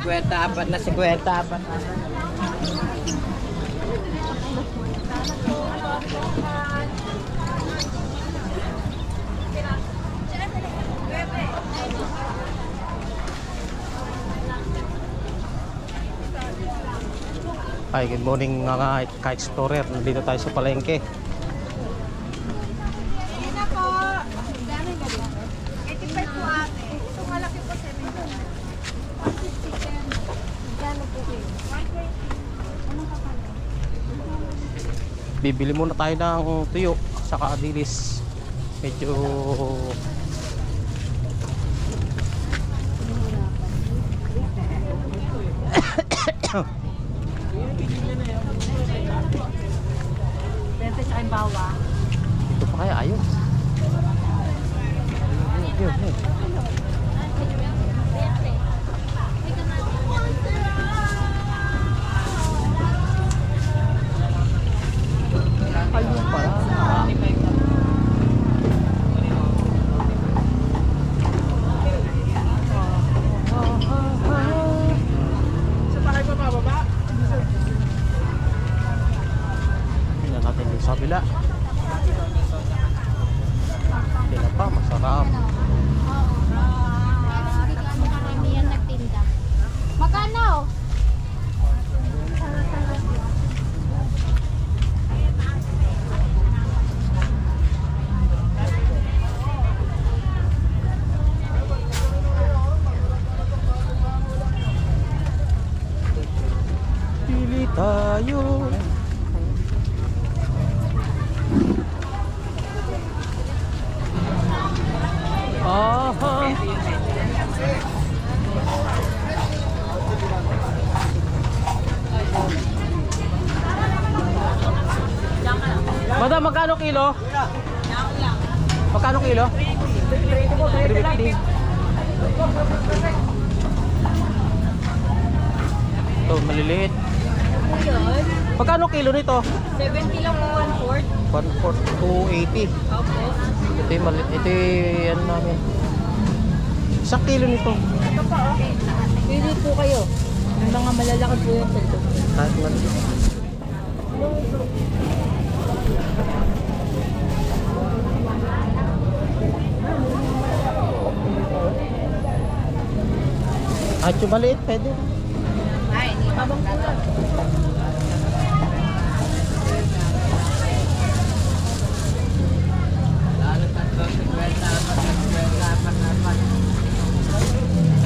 54 na 54. Hi, good morning mga ka-explorer. Nandito tayo sa palengke. Ayan na po. Dami na rin. 85 po ate. Ito malaki po 7. 150 10. Gano po kayo? 120. Anong kapala? Bibili muna tayo ng tuyo saka dilis. Medyo Bente sa aking bawa. ito pa kaya ayun. Yun. Ayun pala. Sa bahay pa bababa? Tingnan natin yung sa kabila. Sila pa, masarap. Karamihan nagtinda. Magkano? Pili tayo. Aha. Madam, magkano kilo? Magkano kilo? 350. Ito, maliliit. Magkano kilo nito? 70 lang po 1/4. 280. Opo. Ito yung maliit. Ito yung ano namin. Isang kilo nito. Ito po, okay. Pili po kayo. May mga malalaki po yung sento. Kahit maliit. At yung maliit, pwede. Ay, hindi pa bang kulot?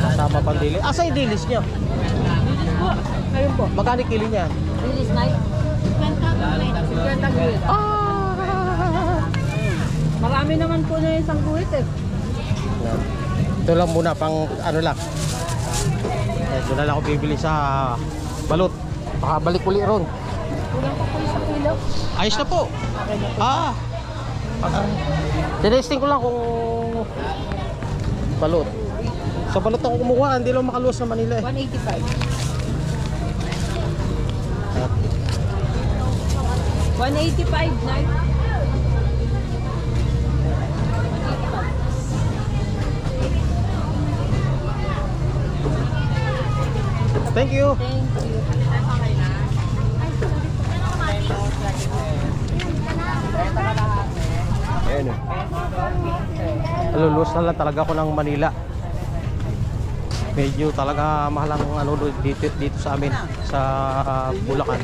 Kasama pang dilis. Asa yung dilis nyo? Bilis po. Ayun po. Magkano kilo niyan? Bilis na yun. 50 gulit. Marami naman po na isang gulit eh. Ito lang muna pang ano lang. Ito na lang ako bibili sa balot. Baka balik uli ron. Kulang pa po isang kilo. Ayos na po. Tinesting ko lang kung balot. Sa balot ako kumukuha, hindi lang makaluwas sa Manila eh. 185. 185 na. Thank you. Thank you. Ayan o. Lulus na lang talaga ako ng Manila. Medyo talaga mahal ang ano dito sa amin sa Bulacan.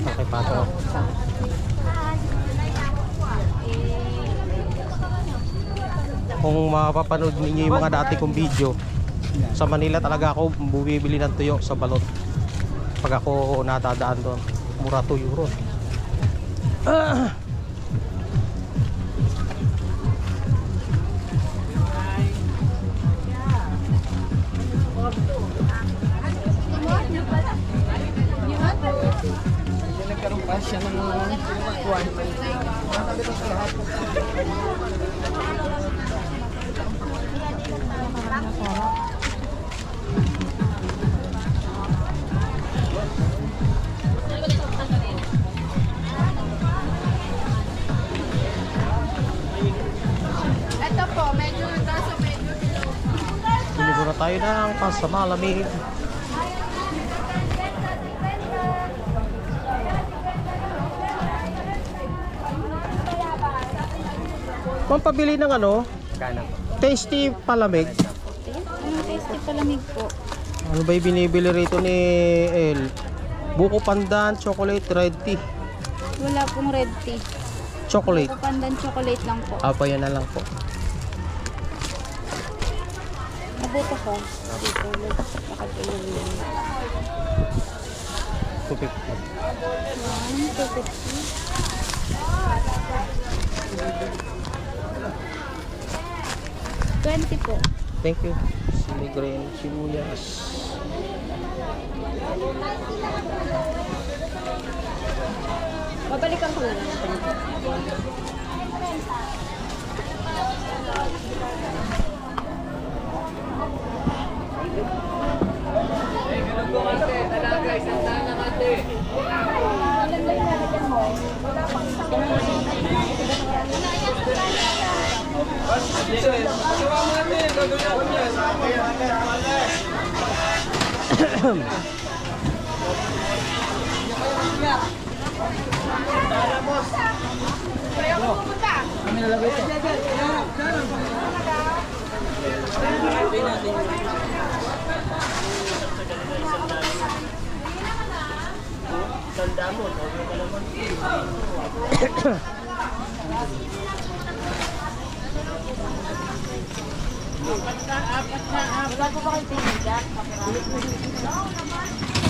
Okay, pato. Kung mapapanood ninyo yung mga dati kong video, sa Manila talaga ako bumibili ng tuyo sa balot. Pag ako natadaan doon, mura 2 euro. Nagkaroon pa siya ng kuwan. Ito po, medyo tayo. tayo ng pasamalamig. Ma'am, pabili ng ano? Tasty palamig. Anong tasty palamig po? Ano ba yung binibili rito ni El? Buko pandan, chocolate, red tea. Wala pong red tea. Chocolate. Buko pandan chocolate lang po. Apa yan na lang po. Nabuto ko. Dito, nakatulog yun. 250. 20 po. Thank you. Sili green, sibuyas. Babalikan ko lang.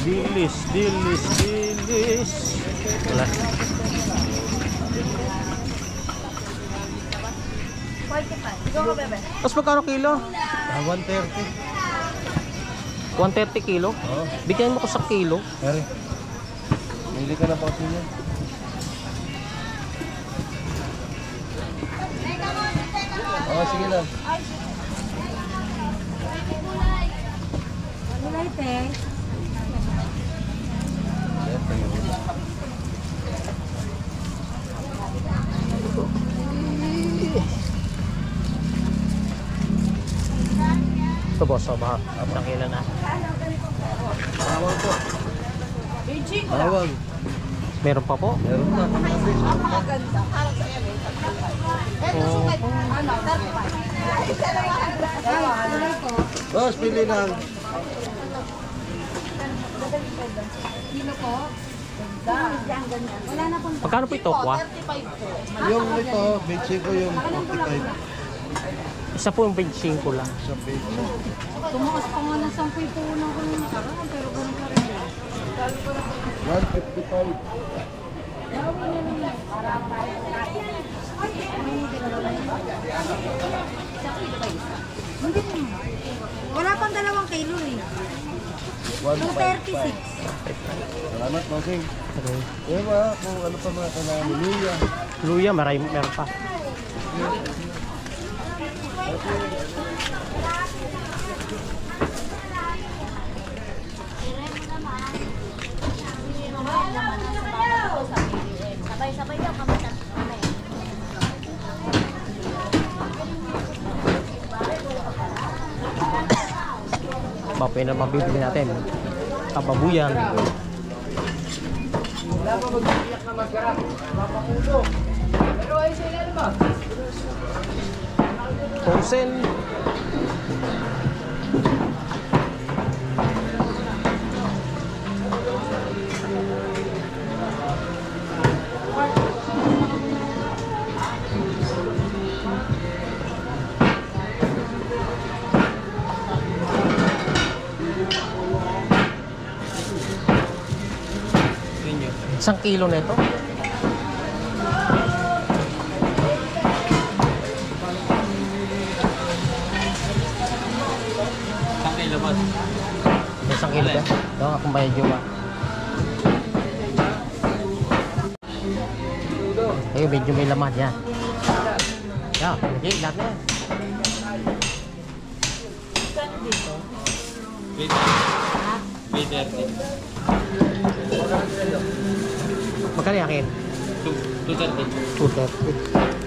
Dilis, dilis, dilis. Wala. 45. Ikaw ka, bebe? Tapos magkano kilo? 130. 130 kilo? Oo. Bigyan mo ko sa kilo. Pare. Bili ka na pa kasi niya. Oo, sige lang. Gulay, te. Ito boss, so baka isang kilo na. Tawag po. Tawag. Meron pa po? Meron na. Boss, pili lang. Wala na pong Magkano po ito? Kwa? Yung ito, benchi ko yung 45. Isa po yung 25 lang. Isang benchi. tumakas pa nga ng 10 po na ko ng nakaraan, pero ganun pa rin yun. 155. Hindi naman. Wala pang 2 kilo eh. 236. Salamat, Nosing. Okay. Eh ba, kung ano pa mga kailangan ni Luya. Luya, meron pa. Sabay-sabay daw kami tatlo. Bapoy na mabibili natin. Kababuyan. Frozen. Isang kilo nito. Isang kilo ba? Doon akong bayad yung ba? Ayun, medyo may laman yan. Yan, okay, lahat na yan. Magkano yung akin? 230. 230.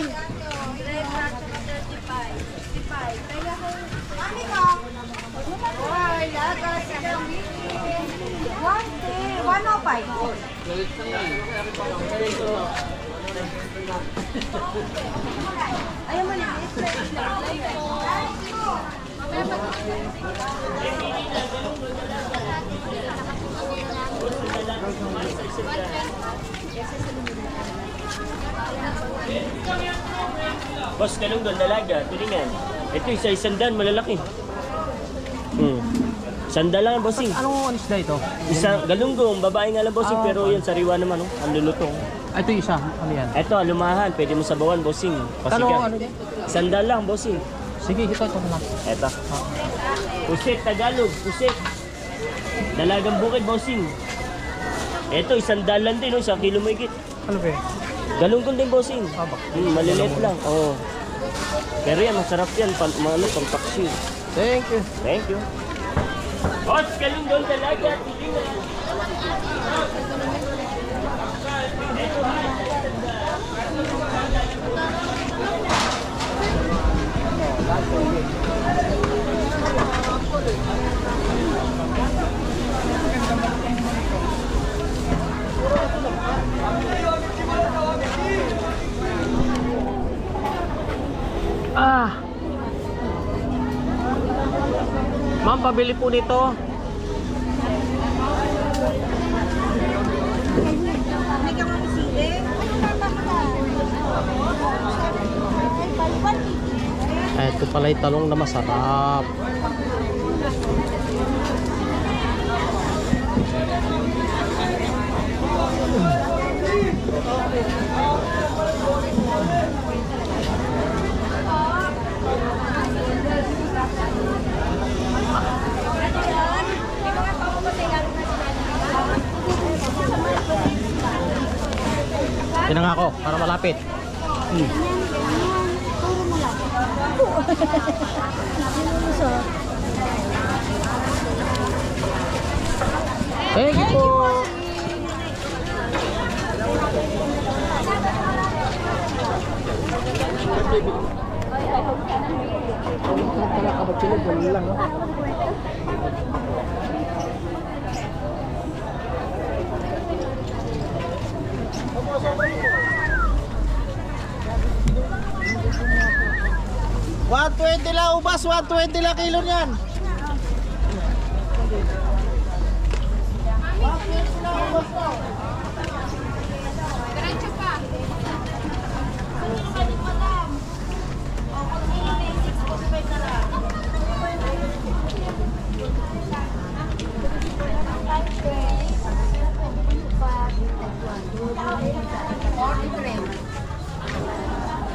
Red at saka 35. 55. Kaya ko. Mami ko. Ay, lahat sila. 105. Ayaw mo na. Boss, galunggong dalaga, tulingan. Ito isa-isang daan, malalaki. Sandal lang, bossing. Anong isda ito? Isang galunggong, babae nga lang, bossing, pero yan sariwa naman, oh. Ang lulutong. Ito yung isa. Ano yan? Ito, alumahan, pwede mo sabawan, bossing. Kano Pasigat. ano din? Sandal lang, bossing. Sige, ito na lang. Ito. Pusit, Tagalog, pusit. Dalagang bukid, bossing. Ito, isang dalan din, oh, 1 kilo mo higit. Ano ba? Galunggong din, bossing. Maliliit lang, oo. Pero yan, masarap yan, pang paksiw. Thank you. Thank you. Boss, galunggong dalaga, tulingan. Ma'am, pabili po nito. Hindi ka mamisili. Ito pala yung talong na masarap. Yan nga ako, para malapit. Thank you po. $120 lang ubas, $120 lang kilo niyan. Diretso pa.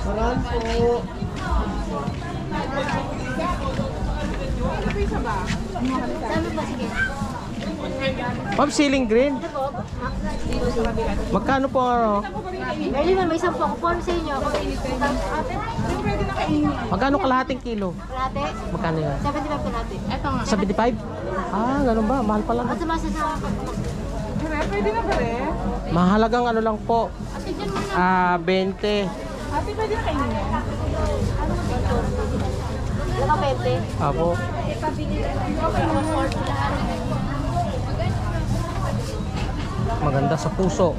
Saran po. Sabi ba, sige. Ma'am, ceiling green. Magkano po ano? Pwede man, may 10 ako. Paano sa inyo? Magkano kalahating kilo? Kalate? Magkano yan? 75 kalate. Eto nga. 75? Ah, ganun ba? Mahal pala. Basta masasama. Pwede na ba rin? Mahalagang ano lang po. Ate, dyan mo na. 20. Ate, pwede na kainin yan. Laka 20. Apo. Maganda sa puso.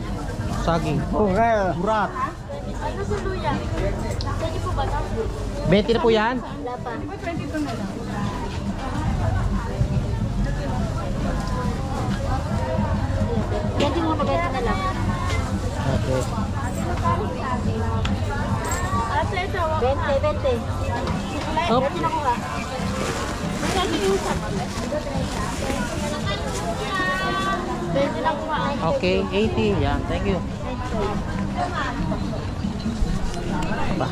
Saging. Okay. Burat. Ano sa luya? Pwede po ba na? 20 na po yan? Wala pa. 22 na lang. Pwede mo pabenta na lang. Okay. Ate, ito. 20. Up. Pwede na ko ha. Magkano yung usap? 20 lang ko ha. Okay, 80. Yan, thank you. Ba.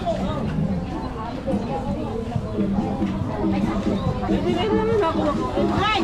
Ay!